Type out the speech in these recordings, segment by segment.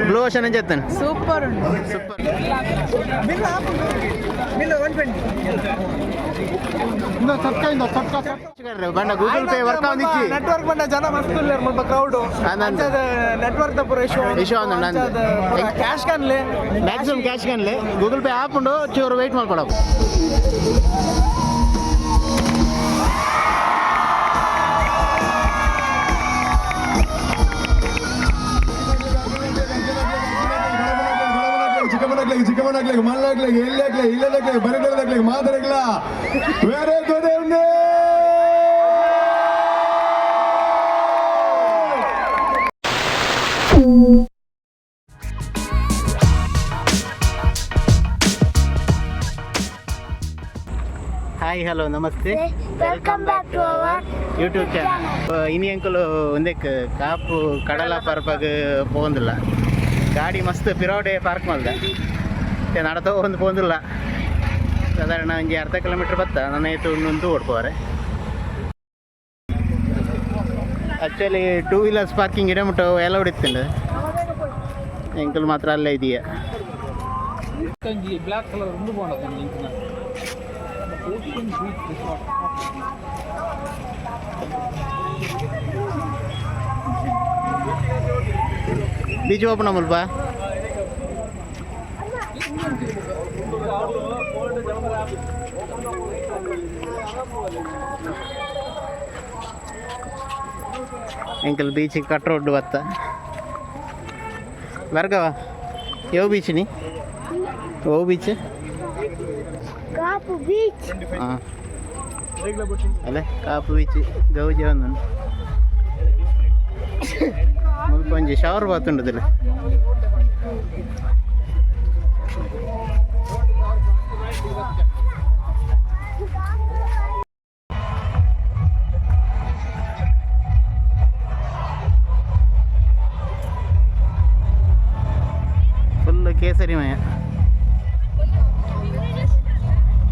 Blue ocean అని చెప్తాను. Super super. ಬಂಡ ಗೂಗಲ್ ಪೇ ವರ್ಕ್ ಆಗುದಿಚ್ಚಿ ನೆಟ್ವರ್ಕ್ ಬಂಡ ಜನ ಮಸ್ತ್ ಇಲ್ಲಾರ ಮುಲ್ಪ ಕ್ರೌಡ್ ನೆಟ್ವರ್ಕ್ ತಪ್ಪು ಇಶ್ಯೂ ಕ್ಯಾಶ್ ಕನ್ಲೆ ಮ್ಯಾಕ್ಸಿಮಮ್ ಕ್ಯಾಶ್ ಕನ್ಲೆ ಗೂಗಲ್ ಪೇ ಆಪ್ ಉಂಡು ಚೂರು ವೆಯ್ಟ್ ಮಾಡ್ಕೊಡವು. ಚಿಕ್ಕಮಣ್ಣಾಗ್ಲಿಕ್ಕೆ ಮಣ್ಣಾಗ್ಲಿಕ್ಕೆ ಎಲ್ಲಿ ಆಗ್ಲಿ ಇಲ್ಲದಾಗ್ಲಿಕ್ಕೆ ಬರಿದಾಗ್ಲಿಕ್ಕೆ ಮಾತಾಡಕ್ಲ ಬೇರೆ ಗೊತ್ತೇ. Hi hello namaste, welcome back to our YouTube channel. ಇನಿ ಅಂಕಲು ಒಂದಕ್ಕೆ ಕಾಪು ಕಡಲ ಪರ್ಪಗ್ ಪೋಂದಿಲ್ಲ, ಗಾಡಿ ಮಸ್ತ್ ಪಿರೋಡೆ ಪಾರ್ಕ್ ಮಾಡ್ದೆ ನಡತೋ ಒಂದು ಪೋಂದಿಲ್ಲ. ಸಾಧಾರಣ ಒಂಜಿ ಅರ್ಧ ಕಿಲೋಮೀಟ್ರ್ ಬತ್ತ ನನ್ನ ಏತು ಇನ್ನೊಂದು ಓಡ್ಕೋರೆ. ಆ್ಯಕ್ಚುಲಿ ಟೂ ವೀಲರ್ಸ್ ಪಾರ್ಕಿಂಗ್ ಇಡಮುಟ್ಟು ಎಲ್ಲ ಹೊಡಿತಂಡು, ಎಂಕಲ್ ಮಾತ್ರ ಅಲ್ಲೇ ಇದೆಯಾ. ಬ್ಲಾಕ್ ಕಲರ್ ಒಂದು ಬೀಚ್ ಓಪನ್ ಮುಲ್ಪ ಎಂಕಲ್ ಬೀಚಿಗೆ ಕಟ್ ರೋಡ್ ಬತ್ತ ಬರ್ಗವ ಯಾವ ಬೀಚ್ ನೀ ಓ ಬೀಚ್ ಕಾಪು ಬೀಚ್. ಹಾಂ ಅಲ್ಲೇ ಕಾಪು ಬೀಚ್ ಗೌಜಿ ಒಂದು ಮುಲ್ಪ ಒಂಜಿ ಶವರ್ ಬಾತ್ ಉಂಟದಿಲ್ಲ. ಫುಲ್ ಕೇಸರಿಮಯ.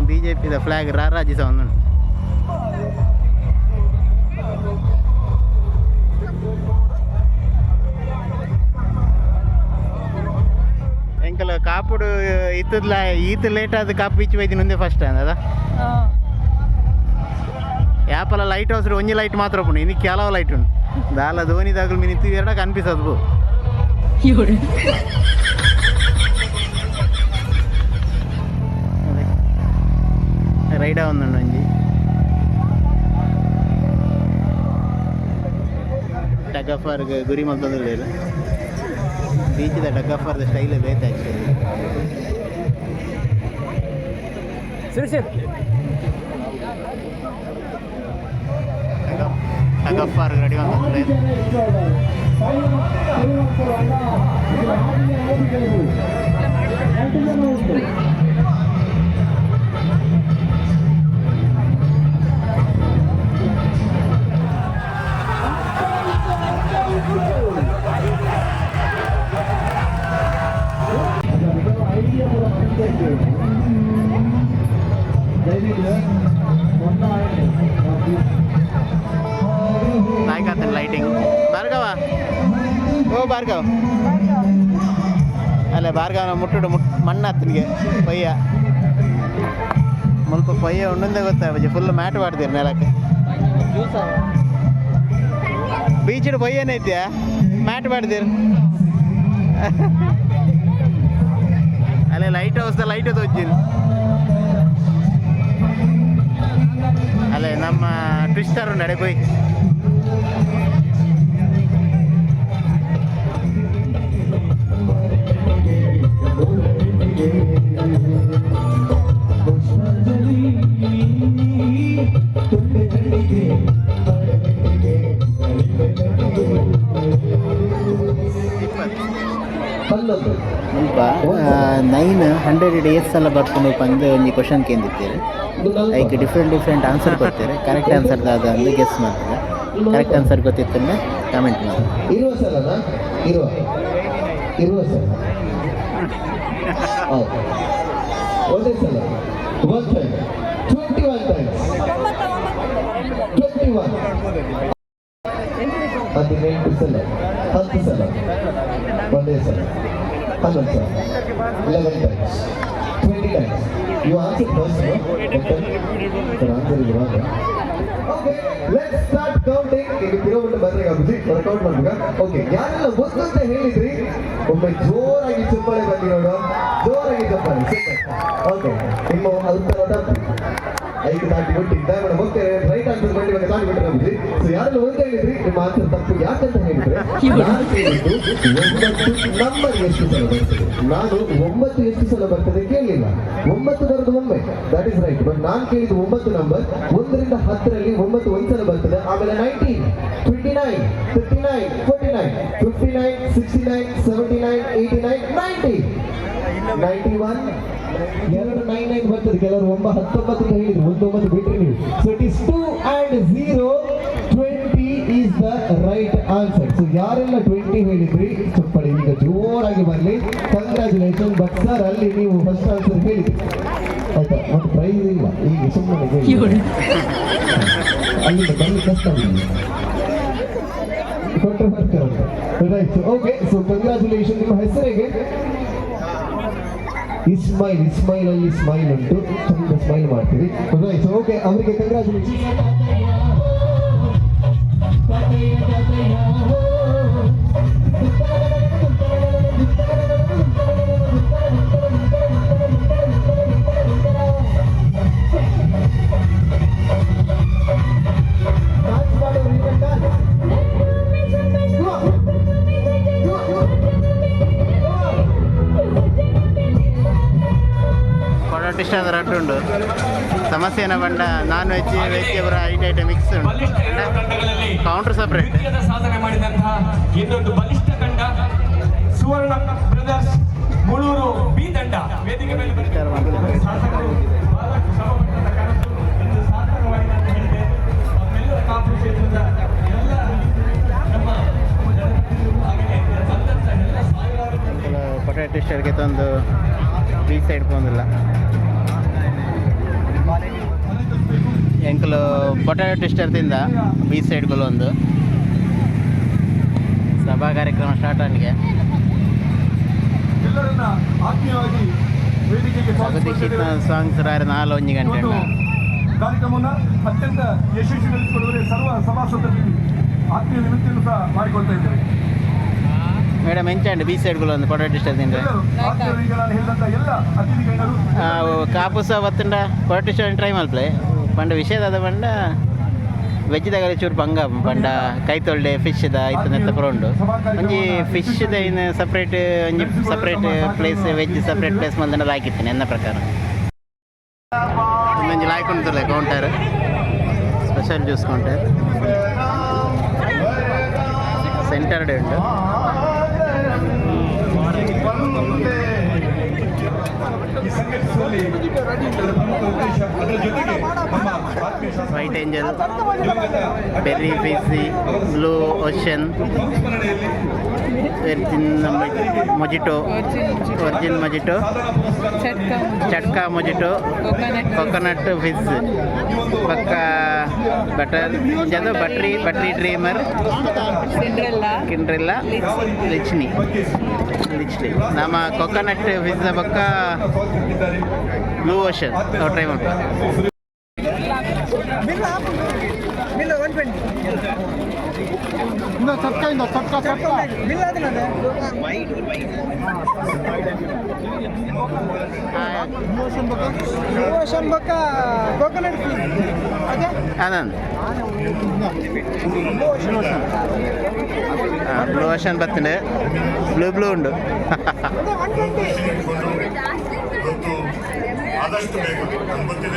BJP ಫ್ಲಾಗ್ ರಾರಾಜಿಸ ಒಂದು ಎಂಕಲ್ ಕಾಪುಡು ಇತ್ತದ್ಲ ಈತ ಲೇಟ್ ಆದ ಕಾಪು ಬೀಚ್ ಬೈದಿನ ಒಂದೇ ಫಸ್ಟ್ ಅದ ಯಾಪಲ್ಲ ಲೈಟ್ ಹೌಸ್ ಒಂಜಿ ಲೈಟ್ ಮಾತ್ರ ಉಂಟು, ಇನ್ನು ಕೆಲವು ಲೈಟ್ ಉಂಟು. ದಾಲ ಧೋನಿದಾಗಲು ಮಿನಿತ್ತು ಎರಡ ಕನ್ಪಿಸೋದು ರೈಡ ಒಂದುಂಡು ಒಂಜಿ ಟಗಫರ್ಗೆ ಗುರಿ ಮಲ್ತಂದಿಲ್ಲ. ಬೀಚಿದ ಟಗಫರ್ದ ಸ್ಟೈಲ್ ಬೇತ ಆ್ಯಕ್ಚುಲಿ. ಟಗಫರ್ ರೆಡಿ ಮಾಡ್ತಾರೆ. ನಾಯ್ಕಾತನ ಲೈಟಿಂಗ್ ಭಾರ್ಗವ ಓ ಭಾರ್ಗವ್ ಅಲ್ಲ ಭಾರ್ಗವನ ಮುಟ್ಟುಡು ಮಣ್ಣು ಹತ್ತನಿಗೆ ಪಯ್ಯ ಮುಲ್ಪ ಪಯ್ಯ ಉಣ್ಣಂದೇ ಗೊತ್ತಾಗ ಫುಲ್ ಮ್ಯಾಟ್ ಮಾಡ್ತೀರಿ ನೆಲಕ್ಕೆ. ಬೀಚಿಡು ಪಯ್ಯನೈತ್ಯಾ ಮ್ಯಾಟ್ ಮಾಡ್ತೀರಿ ಅಲ್ಲೇ ಲೈಟ್ ಹೌಸ್ದ ಲೈಟ್ ತೋಚಿರಿ ಅಲ್ಲೇ ನಮ್ಮ ಟ್ವಿಸ್ಟರ್ ನಡೆ போய் ಸ್ವಲ್ಪ 900 ಡೇಸ್ ಎಲ್ಲ ಬರ್ಕೊಂಡು ಬಂದು ಒಂದು ಕ್ವಶನ್ ಕೇಂದಿರ್ತೀರಿ. ಅದಕ್ಕೆ ಡಿಫ್ರೆಂಟ್ ಆನ್ಸರ್ ಕೊಡ್ತೀರಿ. ಕರೆಕ್ಟ್ ಆನ್ಸರ್ ಒಂದು ಗೆಸ್ ಮಾಡ್ತೀರಾ. ಕರೆಕ್ಟ್ ಆನ್ಸರ್ ಗೊತ್ತಿತ್ತಂದ್ರೆ ಕಮೆಂಟ್ ಮಾಡಿ. ಒಂದೇ ಸಲ 21 times 21 18 ಸಲ 10 ಸಲ ಒಂದೇ ಸಲ 11 ಸಲ 11 times 20 times. You answered first, no? Your answer is wrong. Okay, let's start counting. ಈಗ ಕಿಲೋಮೀಟರ್ ಬರ್ಲಿಕ್ಕೆ ಆಗುದಿ ವರ್ಕೌಟ್ ಮಾಡ್ಬೇಕಾ? ಓಕೆ, ಯಾರೆಲ್ಲ ಗೊತ್ತು ಅಂತ ಹೇಳಿದ್ರಿ ಒಮ್ಮೆ ಜೋರಾಗಿ ಚಪ್ಪಾಳೆ ಬನ್ನಿ ನೋಡು, ಜೋರಾಗಿ ಚಪ್ಪಾಳೆ. ಓಕೆ, ನಿಮ್ಮ ಉತ್ತರ ತಪ್ಪು. 5 ದಾಟಿ ಬಿಟ್ಟಿದ್ದ ಮೇಡಮ್. ಓಕೆ, ರೈಟ್ ಆನ್ಸರ್ ಮಾಡಿ ಇವಾಗ ದಾಟಿ ಬಿಟ್ಟರೆ ಆಗುದಿ. ಸೊ ಯಾರೆಲ್ಲ ಒಂದು ಹೇಳಿದ್ರಿ ನಿಮ್ಮ ಆನ್ಸರ್ ತಪ್ಪು. ಯಾಕಂತ ಹೇಳಿದ್ರೆ ನಾನು ಕೇಳಿದ್ದು 9 ನಂಬರ್ ಎಷ್ಟು ಸಲ ಬರ್ತದೆ. ನಾನು 9 ಎಷ್ಟು ಸಲ ಬರ್ತದೆ ಕೇಳಲಿಲ್ಲ. 9 ಬರೋದು ಒಮ್ಮೆ, ದಟ್ ಇಸ್ ರೈಟ್. ಬಟ್ ನಾನು ಕೇಳಿದ್ದು 9 ನಂಬರ್ 1ರಿಂದ 10ರಲ್ಲಿ 9 ಒಂದ್ಸಲ ಬರ್ತದೆ. ಆಮೇಲೆ 19, 29, 39, 49, 59, 69, 79, 89, 90, 91, 299 ಬರ್ತದೆ. ಕೆಲವರು 19 ಅಂತ ಹೇಳಿದ್ರು, 19 ಬಿಟ್ರಿ ನೀವು. So it is 2 and 0, 20 is the right answer. So ಯಾರೆಲ್ಲ 20 ಹೇಳಿದ್ರಿ ಚಪ್ಪಳಿ ಈಗ ಜೋರಾಗಿ ಬರಲಿ. ಕಂಗ್ರ್ಯಾಚುಲೇಷನ್. ಬಟ್ ಸರ್ ಅಲ್ಲಿ ನೀವು ಫಸ್ಟ್ ಆನ್ಸರ್ ಹೇಳಿದ್ರಿ ಆಯ್ತಾ, ಮತ್ತೆ ಪ್ರೈಸ್ ಇಲ್ಲ. ಈಗ ಸುಮ್ಮನೆ ಅಲ್ಲಿಂದ ಬರಲಿ ಕಷ್ಟ ಕೊಟ್ಟರೆ ಬರ್ತಾರೆ. Right, okay. So congratulation. ನಿಮ್ಮ ಹೆಸರಿಗೆ ಇಸ್ಮೈಲ್. ಇಸ್ಮೈಲ್ ಅಲ್ಲಿ ಸ್ಮೈಲ್ ಉಂಟು, ಚಂದ ಸ್ಮೈಲ್ ಮಾಡ್ತೀವಿ. Right, okay. ಅವರಿಗೆ ಕಂಗ್ರ್ಯಾಚುಲೇಷನ್. ಇಷ್ಟ ಆದ ರಡ್ಡು ಉಂಡು ಸಮಸ್ಯೆನ ಬಂಡ ನಾನ್ ವೆಜ್ ವೆಜ್ ಅವರ ಐಟಮ್ ಮಿಕ್ಸ್ ಉಂಟು. Counter separate. ಸಾಧನೆ ಮಾಡಿದಂತಹ ಇನ್ನೊಂದು ಬಲಿಷ್ಠ ತಂಡ ಸುವರ್ಣ ಬ್ರದರ್ಸ್ ಮುಳೂರು ಬಿ ತಂಡ ವೇದಿಕೆ ಮೇಲೆ ಸಾಧಕರು ಬಹಳ ಶ್ರಮಪಟ್ಟಂತ ಕನಸು ಇಂದು ಸಾರ್ಥಕವಾಗಿದೆ ಅಂತ ಹೇಳಿದೆ. ನಮ್ಮೆಲ್ಲರ ಕಾಪು ಕ್ಷೇತ್ರದ ಎಲ್ಲ ನಮ್ಮ ಹಾಗೆಯೇ ಬಂದಂತ ಎಲ್ಲ ಸಾವಿರಾರು ಪೊಟ್ಯಾಟೊ ಸ್ಟಾರ್ಗೆ ತಂದು ಬೀಚ್ ಸೈಡ್ ಬಂದಿಲ್ಲ. ಎಂಕಲು ಪೊಟ್ಯಾಟೊ ಟೆಸ್ಟರ್ದಿಂದ ಬೀಚ್ ಸೈಡ್ಗಳು ಒಂದು ಸಭಾ ಕಾರ್ಯಕ್ರಮ ಸ್ಟಾರ್ಟ್ ಆಗಿದೆ. ಎಲ್ಲರನ್ನ ಆತ್ಮೀಯವಾಗಿ ವೇದಿಕೆಗೆ ದೀಕ್ಷಿತ್ ಸಾಂಗ್ಸ್ 4 ಗಂಟೆ ಕಾರ್ಯಕ್ರಮವನ್ನು ಅತ್ಯಂತ ಯಶಸ್ವಿಗೊಳಿಸಿಕೊಳ್ಳುವರೆ ಸರ್ವ ಸಭಾಸದರಿಗೆ ಆತ್ಮೀಯ ವಿನಂತಿಯನ್ನು ಸಹ ಮಾಡಿಕೊಳ್ತಾ ಇದ್ದೇವೆ. ಮೇಡಮ್ ಎಂಚಂಡು ಬೀಚ್ ಸೈಡ್ಗಳು ಒಂದು ಪೊಟ್ಯಾಟೊ ಟೆಸ್ಟರ್ದಿಂದ ಈಗ ನಾನು ಹೇಳಿದಂಥ ಎಲ್ಲ ಅತಿಥಿ ಗಣ್ಯರು ಕಾಪು ಸಹ ಬತ್ತಂಡ ಪೊಟ್ಯಾಟೊ ಸ್ಟಾರ್ಟ್ ಟ್ರೈ ಮಲ್ಪಲೆ ಪಂಡ ವಿಷಯದ ಬಂಡ ವೆಜ್ದಾಗ ಚೂರು ಪಂಗ ಪಂಡ ಕೈ ತೊಳ್ಳೆ ಫಿಶ್ದ ಐತನ ತಗೊಂಡು ಒಂಜಿ ಫಿಶ್ದ ಇನ್ನು ಸಪ್ರೇಟ್ ಒಂಜಿ separate place veg separate place ಮಂದನ ಹಾಕಿತ್ತೇನೆ ನನ್ನ ಪ್ರಕಾರ. ಒಂಜಿ ಲಾಯ್ಕೊಂಡ್ತಲ್ಲ counter special juice counter centred ಉಂಟು. White angel, berry fizzy, blue ocean, mojito, virgin mojito, ಚಟ್ಕಾ ಮೊಜಿಟೋ, ಕೊಕೊನಟ್ ಫಿಝ್, ಪಕ್ಕ ಬಟರ್ ಜದು ಬಟ್ರಿ ಡ್ರೀಮರ್, ಕಿಂಡ್ರೆಲ್ಲಾ, ಲಿಚ್ನಿ ನಮ್ಮ ಕೊಕೊನಟ್ ಫಿಝ್ ಪಕ್ಕ ಬ್ಲೂ ಓಷನ್ ಟ್ರೈ ಮಾಡ್ತಾರೆ. ಅದಂದು ಬ್ಲೂ ಓಷನ್ ಬರ್ತದೆ. ಬ್ಲೂ ಉಂಡು.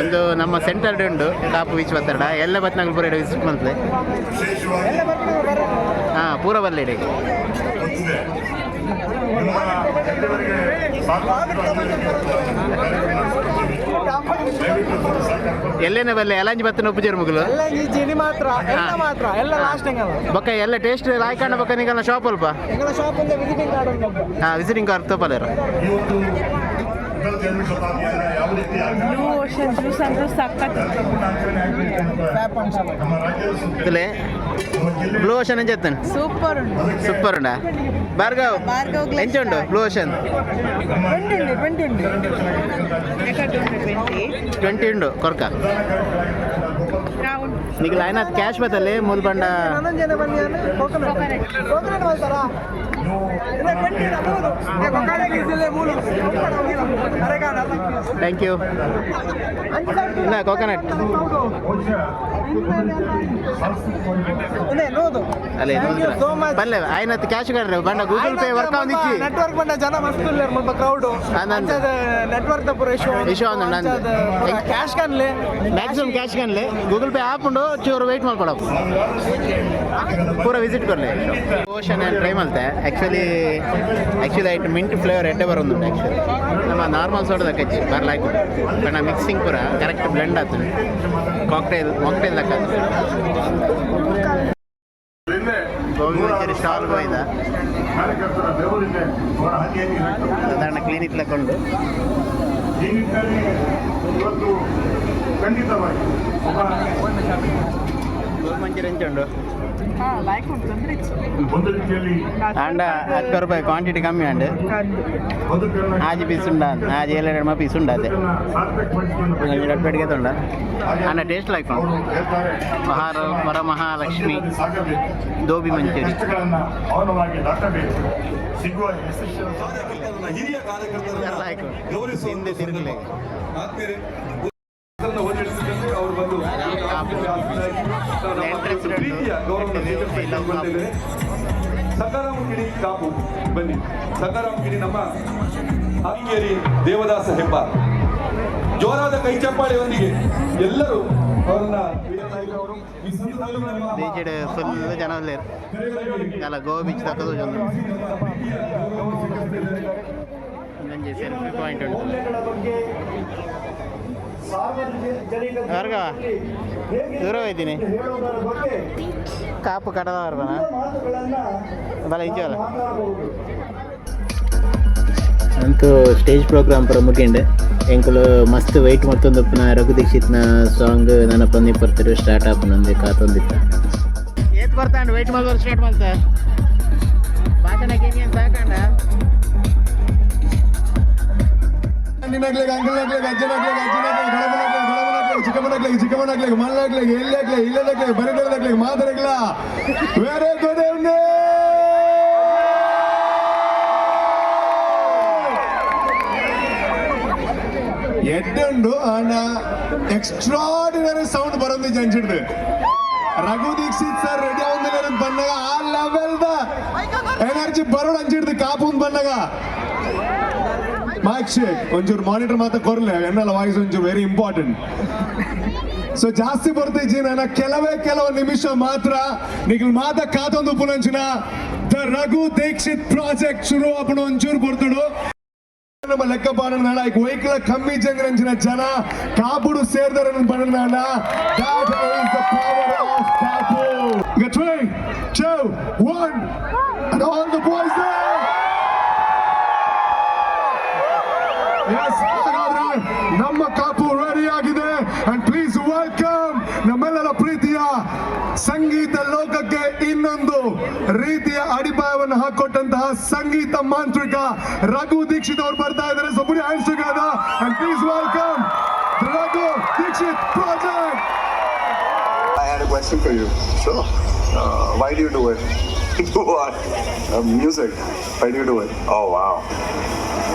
ಒಂದು ನಮ್ಮ ಸೆಂಟರ್ಡ್ ಉಂಡು ಕಾಪು ಬೀಚ್ ಬತ್ತಡ ಎಲ್ಲ ಬತ್ನಾಗ ಪೂರ ವಿಸಿಟ್ ಮಂತ್ಲೆ ಹಾಂ ಪೂರ ಬಲ್ಲೆಡೆ ಎಲ್ಲೇನೆ ಬಲ್ಲೆ ಎಲ್ಲಂಜಿ ಬತ್ತನ ಉಪ್ಪು ಮುಗಲು ಬೊಕ್ಕ ಎಲ್ಲ ಟೇಸ್ಟ್ ಲಾಯ್ಕಾಂಡ ಬೊಕ್ಕ ನಿಗಲ ಶಾಪ್ ಅಲ್ಪ ಹಾಂ ವಿಸಿಟಿಂಗ್ ಕಾರ್ಡ್ ತಪ್ಪಲೇರು ಬ್ಲೂ ಓಷನ್ ಜ್ಯೂಸ್ ಅಂದ್ರೆ ಸಖತ್ ಇಲ್ಲೇ ಬ್ಲೂ ಓಷನ್ ಏನು చెప్తాను సూపర్ ఉంది సూపర్ ఉండా భార్గవ్ భార్గవ్ glass ఎంత ఉండు బ్లూ ఓషన్ 20 ఉంది ఎక్కడ 20 20 ఉండు కొరక రౌండ్ నీకు లైన్ అది క్యాಶ್ ಬತ್ತಲೆ ಮೂಲ ಬಂಡ ಹನ್ನೊಂದು ಜನ ಬನ್ನಿ ಅಂದ್ರೆ ಕೋಕೋನಟ್ ಮಾಡ್ತಾರಾ ಥ್ಯಾಂಕ್ ಯು ಇಲ್ಲ ಕೋಕೋನಟ್ ಅಲ್ಲೇ ಪಲ್ಲೆ ఆయన క్యాష్ కర్రే బండ గూగుల్ పే వర్క్ అవుందిచ్చి ನೆಟ್ವರ್ಕ್ ಬಂಡ ಜನ ಮಸ್ತ್ ಉಳ್ಳಾರ ಮುಲ್ಪ ಕ್ರೌಡ್ ನೆಟ್ವರ್ಕ್ ದ ಪೂರ ಇಶ್ಯೂ ಆಂದ ಕ್ಯಾಶ್ ಕನ್ಲೆ ಮ್ಯಾಕ್ಸಿಮಮ್ ಕ್ಯಾಶ್ ಕನ್ಲೆ ಗೂಗಲ್ ಪೇ ಆಪ್ ಉಂಡು ಚೂರು ವೆಯ್ಟ್ ಮಾಡ್ಕೊಡಪ್ಪ ಪೂರ ವಿಸಿಟ್ ಕೊರ್ಲೆ ಓಷನ್ ಟ್ರೈ ಮಾಡ್ತೆ ಆ್ಯಕ್ಚುಲಿ ಐಟ್ ಮಿಂಟ್ ಫ್ಲೇವರ್ ಎಡ್ಡೆ ಬರೋದು ಆ್ಯಕ್ಚುಲಿ ನಮ್ಮ ನಾರ್ಮಲ್ ಸೋಡದಕ್ಕೆ ಬರ್ಲಾಯ್ತು ಬಣ್ಣ ಮಿಕ್ಸಿಂಗ್ ಪೂರ ಕರೆಕ್ಟ್ ಬ್ಲೆಂಡ್ ಆಗ್ತದೆ ಕಾಕ್ಟೈಲ್ ಲೆಕ್ಕ ಗೋಬಿ ಮಂಚೂರಿ ಸ್ಟಾಲ್ ಹೋಯ್ದ ಸಾಧಾರಣ ಕ್ಲಿನಿಕ್ ಲೆಕ್ಕೊಂಡು ಗೋಬಿ ಮಂಚೂರಿ ಎಂಚ ಉಂಡು లైక్ ఉంటుంది అండ్ 10 రూపాయలు క్వాంటిటీ కమ్మి అండి ఆజి పీస్ ఉండ ఆజి 7 పీస్ ఉండదు పెడిగేది ఉండ అన్న టేస్ట్ లైక్ వరమహాలక్ష్మి దోబಿ ಮಂಚೂರಿ ಲೈಕ್ ಹಿಂದೆ ತಿರುಗಲೇ ಸಕಾರಾಮಗಿರಿ ಕಾಪು ಬನ್ನಿ. ಸಕಾರಾಮಗಿರಿ ನಮ್ಮ ಹಾಂಗೇರಿ ದೇವದಾಸ ಹೆಬ್ಬಾರ್ ಜೋರಾದ ಕೈ ಚಪ್ಪಾಳೆಯೊಂದಿಗೆ ಎಲ್ಲರೂ ಅವರನ್ನ ಬೀಚಡ್ ಫುಲ್ ಜನ ಇಲ್ಲೇರು ಎಲ್ಲ ಗೋವಾ ಬೀಚ್ ತಕ್ಕದು ಇನ್ನೊಂದು ಸೆಲ್ಫಿ ಪಾಯಿಂಟ್ ಉಂಟು ವರ್ಗ ದೂರ ಹೋಯ್ತೀನಿ ಕಾಪು ಕಡದ ವರ್ಗನ ಬಲ ಇಂಚಲ್ಲ ಅಂತೂ ಸ್ಟೇಜ್ ಪ್ರೋಗ್ರಾಮ್ ಪೂರ ಮುಗಿಂಡೆ ಎಂಕುಲು ಮಸ್ತ್ ವೆಯ್ಟ್ ಮಾಡ್ತೊಂದಪ್ಪನ ರಘು ದೀಕ್ಷಿತ್ನ ಸಾಂಗ್ ನನ್ನ ಪಂದಿ ಬರ್ತಿರು ಸ್ಟಾರ್ಟ್ ಆಪನೊಂದು ಕಾತೊಂದಿತ್ತ ಏತ್ ಬರ್ತಾಂಡು ವೆಯ್ಟ್ ಮಾಡೋದು ಸ್ಟಾರ್ಟ್ ಮಾಡ್ತ ಭಾಷಣಕ್ಕೆ ಏನು ಸಾಕಂಡ ನಿನ್ನಗ್ಲಿಗೆ ಅಂಕಲ್ನಾಗ್ಲಿಗೆ ಅಜ್ಜನಾಗ್ಲಿಗೆ ಗಡಬನಾಗ್ಲಿಗೆ ಚಿಕ್ಕಮ್ಮನಾಗ್ಲಿಗೆ ಚಿಕ್ಕಮ್ಮನಾಗ್ಲಿಗೆ ಮಣ್ಣಾಗ್ಲಿಗೆ ಎಲ್ಲಾಗ್ಲಿಗೆ ಇಲ್ಲದಾಗ್ಲಿಗೆ ಬರೆದಾಗ್ಲಿಗೆ ಮಾತಾಡಗ್ಲ ಬೇರೆ ಗೊತ್ತೇ ಎಡ್ಡುಂಡು ಅಣ್ಣ ಎಕ್ಸ್ಟ್ರಾಡಿನರಿ ಸೌಂಡ್ ಬರೋದು ಜಂಚಿಡ್ದು ರಘು ದೀಕ್ಷಿತ್ ಸರ್ ರೆಡಿ ಆಗೋದಿಲ್ಲ ಬಂದಾಗ ಆ ಲೆವೆಲ್ದ ಎನರ್ಜಿ ಬರೋಡು ಅಂಚಿಡ್ದು ಕಾಪುಂದ್ ಬಂದಾಗ ಮೈಕ್ ಶೇಕ್ ಒಂಚೂರು ಮಾನಿಟರ್ ಮಾತ್ರ ಕೊರ್ಲೆ ಎನ್ನಲ್ಲ ವಾಯ್ಸ್ ಒಂಚೂರು ವೆರಿ ಇಂಪಾರ್ಟೆಂಟ್ ಸೊ ಜಾಸ್ತಿ ಬರ್ತಿಜ್ಜಿ ನನ್ನ ಕೆಲವು ನಿಮಿಷ ಮಾತ್ರ ನಿಖಿಲ್ ಮಾತ ಕಾತೊಂದು ಪುನಂಚಿನ ದ ರಘು ದೀಕ್ಷಿತ್ ಪ್ರಾಜೆಕ್ಟ್ ಶುರು ಆಪಣ ಒಂಚೂರು ಬರ್ತಾಡು ನಮ್ಮ ಲೆಕ್ಕಪಾಡ ನಾಡ ಈಗ ವೈಕಲ ಕಮ್ಮಿ ಜಂಗರಂಚಿನ ಜನ ಕಾಪುಡು ಸೇರ್ದಾರ ಬಣ್ಣ that is the power of Kapu. 3, 2, 1 and all the boys there. Yes, ಹಾಗಾದ್ರೆ ನಮ್ಮ ಕಾಪು ರೆಡಿ ಆಗಿದೆ ಅಂಡ್ ಪ್ಲೀಸ್ ವೆಲ್ಕಮ್ ನಮ್ಮೆಲ್ಲರ ಪ್ರೀತಿಯ ಸಂಗೀತ ಲೋಕಕ್ಕೆ ಇನ್ನೊಂದು ರೀತಿಯ ಅಡಿಪಾಯವನ್ನು ಹಾಕೊಟ್ಟಂತಹ ಸಂಗೀತ ಮಾಂತ್ರಿಕ ರಘು ದೀಕ್ಷಿತ್ ಅವರು ಬರ್ತಾ ಇದ್ದಾರೆ. So put hands together and please welcome Raghu Dixit project. I had a question for you. Sure. Why do you do it? What? Music. Why do you do it? Oh wow.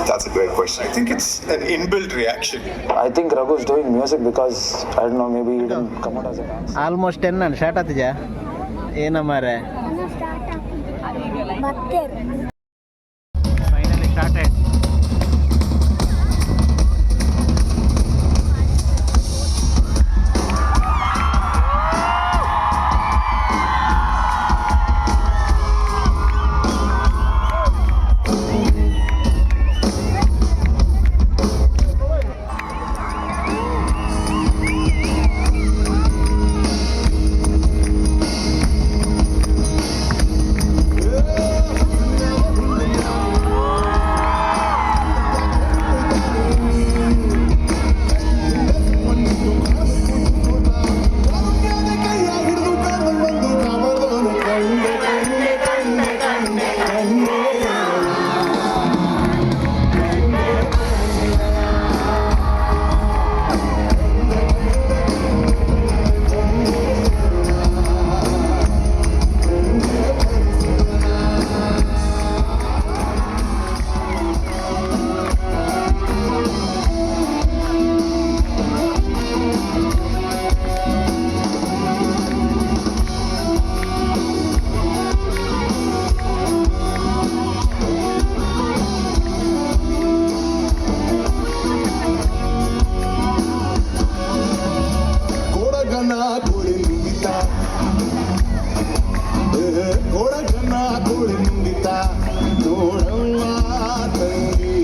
That's a great question. I think it's an inbuilt reaction. I think Raghu is doing music because I don't know, maybe he didn't come out as a dancer. Almost 10 ನಾನು start ಆತಿಜ ಏನ ಮಾರೆ ಮತ್ತೆ finally start ಆಯ್ತು. ಕೊಡಗನ ಕುಳಿತ ನೋಡವ್ವ ತಂಗಿ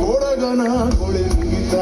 ಕೊಡಗನ ಕುಳಿತ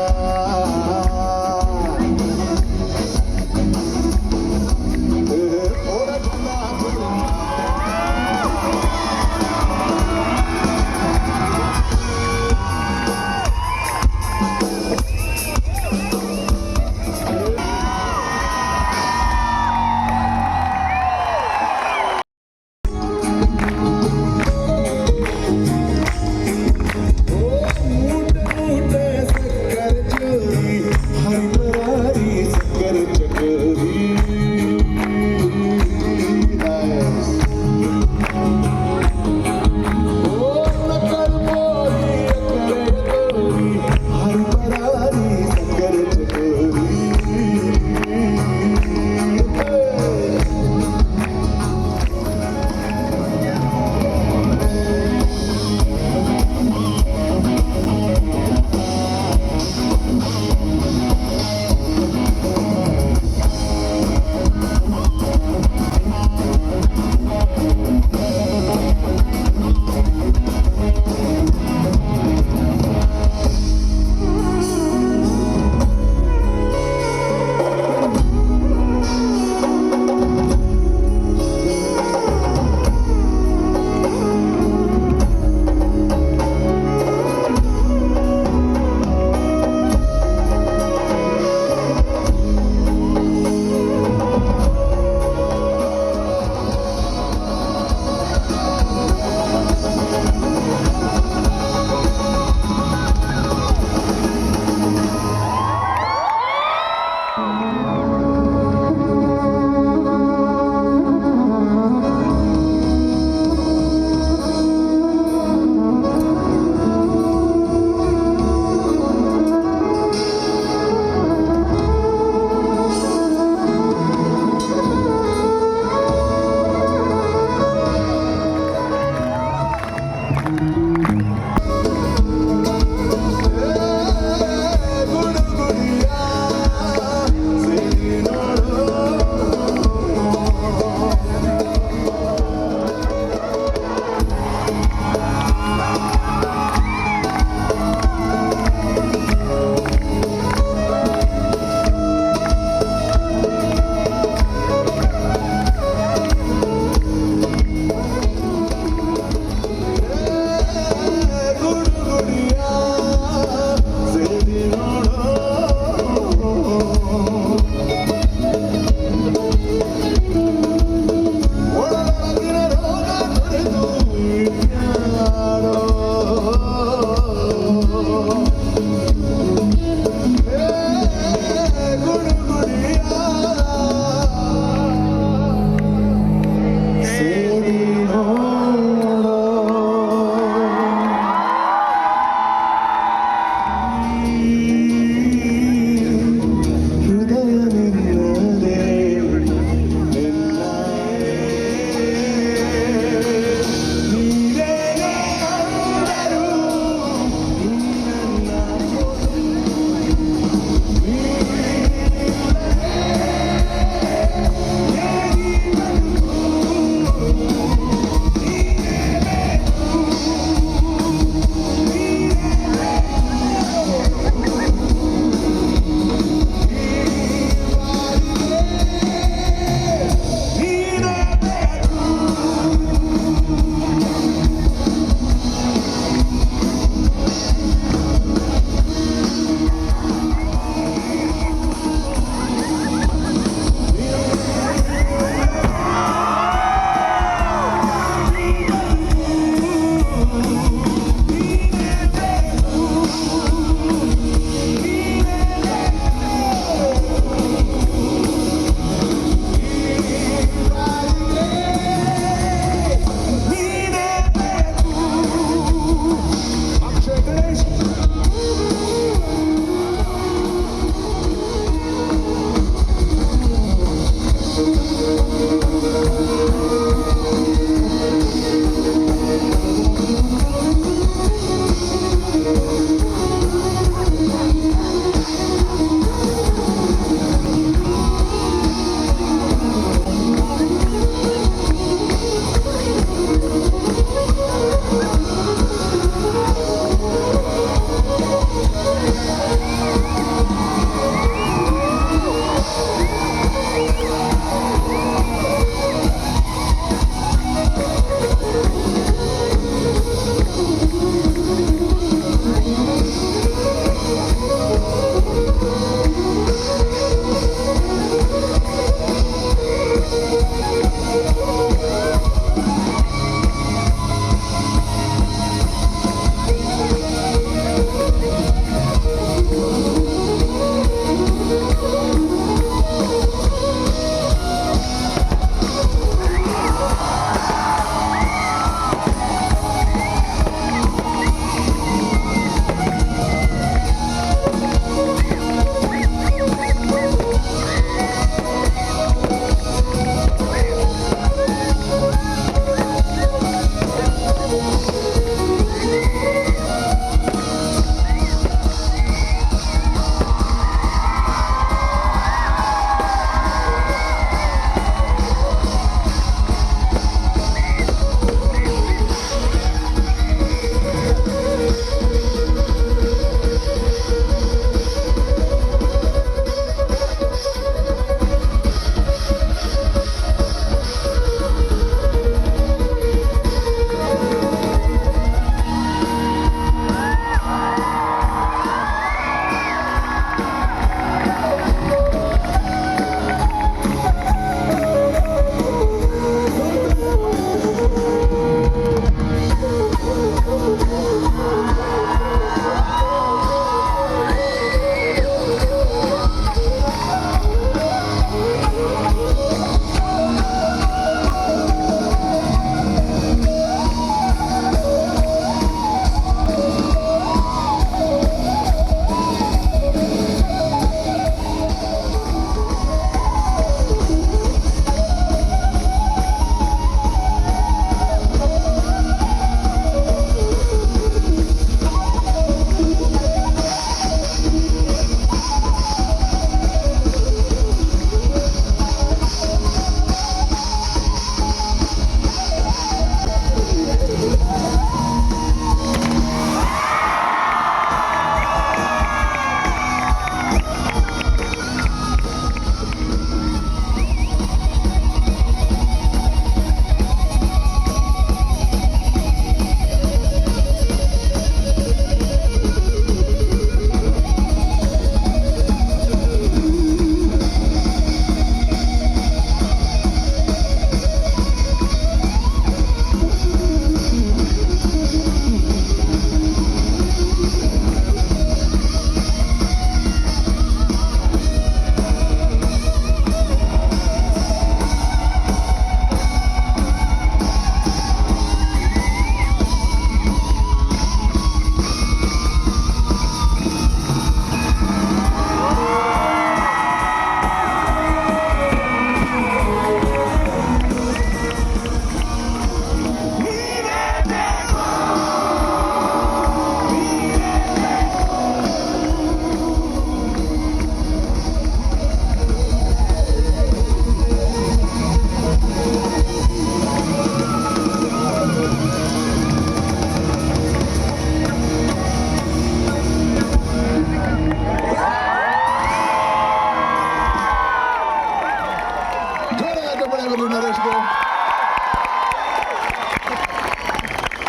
ಕೊಡ್ಲಿ ನರೇಶ್ಗೆ.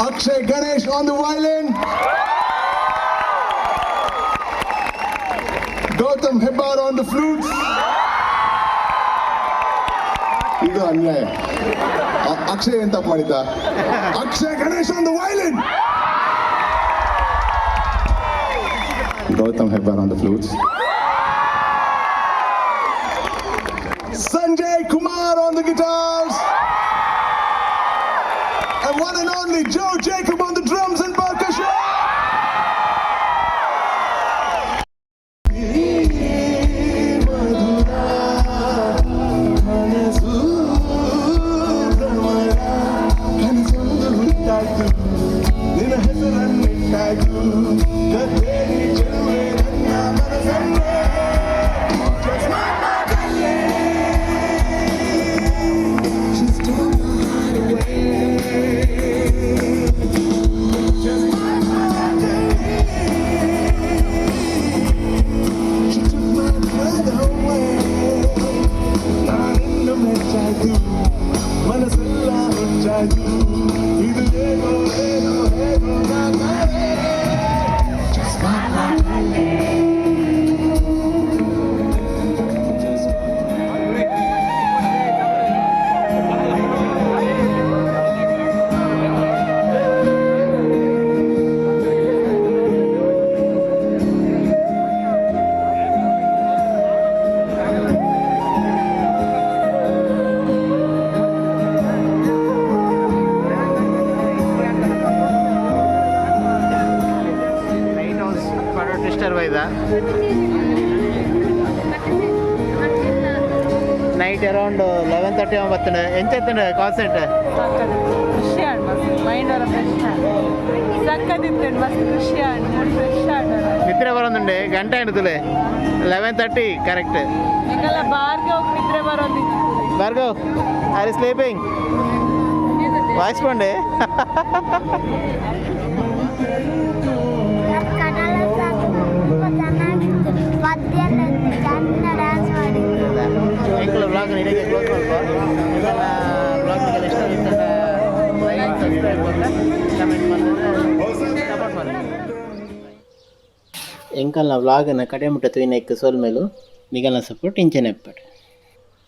Akshay Ganesh on the violin. Gautam Hebbar on the flutes. ಇದು ಅನ್ಯಾಯ. ಅಕ್ಷಯ್ ಏನ್ ತಪ್ಪು ಮಾಡಿದ್ದ? Akshay Ganesh on the violin. Gautam Hebbar on the flutes. Sanjay Kumar on the guitars. And one and only Joe Jacob on the drums and percussion. Night around 11:30 ಬರ್ತದೆ. ಎಂಚೆತ್ತಂಡ concert ಖುಷಿ add ಮಸ್ತ್ mind ಅವರ fresh ಸಕ್ಕದಿತ್ತು ಮಸ್ತ್ ಖುಷಿ add mood fresh add ನಿದ್ರೆ ಬರೋದುಂಡೆ ಗಂಟೆ ಹಿಡಿದುಲೆ 11:30 correct. ಈಗೆಲ್ಲ ಬಾರ್ಗೆ ಹೋಗಿ ನಿದ್ರೆ ಬರೋದಿತ್ತು. ಭಾರ್ಗವ್ ಆರ್ ಸ್ಲೀಪಿಂಗ್ ವಾಯಿಸ್ಕೊಂಡೆ. ಕನ್ನಡ ಚೆನ್ನಾಗಿತ್ತು. ಮಧ್ಯಾಹ್ನ ಚೆಂದ ಡ್ಯಾನ್ಸ್ ಮಾಡಿದ್ರು. ಎಂಕಲ್ ಬ್ಲಾಗ್ ನೀರಿಗೆ ಕ್ಲೋಸ್ ಮಾಡ್ಕೊ. ಇದೆಲ್ಲ ಬ್ಲಾಗ್ ಇಷ್ಟ ಆಗಿತ್ತು ಲೈಕ್ ಸಬ್ಸ್ಕ್ರೈಬ್ ಕೊಟ್ಟು ಕಮೆಂಟ್ ಮಾಡಿದ್ರೆ ಸಪೋರ್ಟ್ ಮಾಡಿ. ಎಂಕಲ್ನ ವ್ಲಾಗನ್ನು ಕಡೆ ಮುಟ್ಟತ್ತು ಇನ್ನಕ್ಕೆ ಸೋಲ್ ಮೇಲೂ ನಿಗಲ್ನ ಸಪೋರ್ಟ್ ಇಂಚೆನೆ ಎಪ್ಪಟ್ಟು.